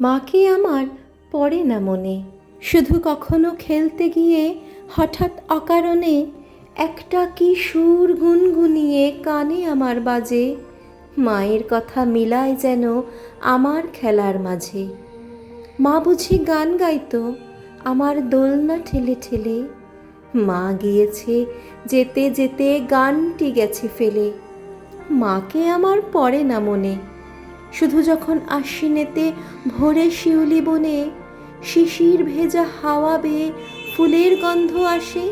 মাকে আমার পড়ে না মনে, শুধু কখনো খেলতে গিয়ে হঠাৎ অকারণে একটা কি সুর গুনগুনিয়ে কানে আমার বাজে। মায়ের কথা মিলায় যেন আমার খেলার মাঝে। মা বুঝি গান গাইতো আমার দোলনা ঠেলে ঠেলে, মা গিয়েছে যেতে যেতে গানটি গেছে ফেলে। মাকে আমার পড়ে না মনে, শুধু যখন আশ্বিনেতে ভোরে শিউলি বনে শিশির ভেজা হাওয়া বেয়ে ফুলের গন্ধ আসে,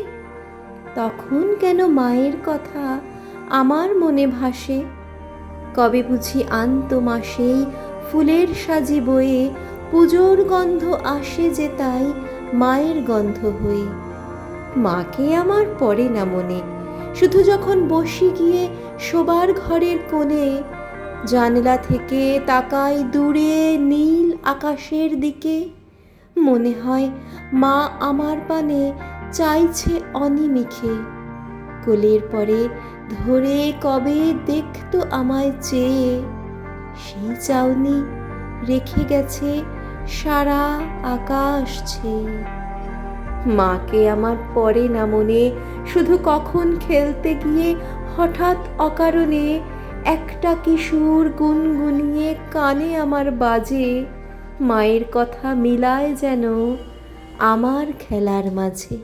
তখন কেন মায়ের কথা আমার মনে ভাসে। কবে বুঝি আনতো মা সেই ফুলের সাজি বয়ে, পুজোর গন্ধ আসে যে তাই মায়ের গন্ধ হয়ে। মাকে আমার পড়ে না মনে, শুধু যখন বসি গিয়ে শোবার ঘরের কোণে, জানলা থেকে তাকাই দূরে নীল আকাশের দিকে, মনে হয় মা আমার পানে চাইছে অনিমিখে। কোলের পরে ধরে কবে দেখতো আমায় চেয়ে, সেই চাউনি রেখে গেছে সারা আকাশ ছেয়ে। মাকে আমার পড়ে না মনে, শুধু কখন খেলতে গিয়ে হঠাৎ অকারণে একটা কি সুর গুনগুনিয়ে কানে আমার বাজে। মায়ের কথা মিলায় যেন আমার খেলার মাঝে।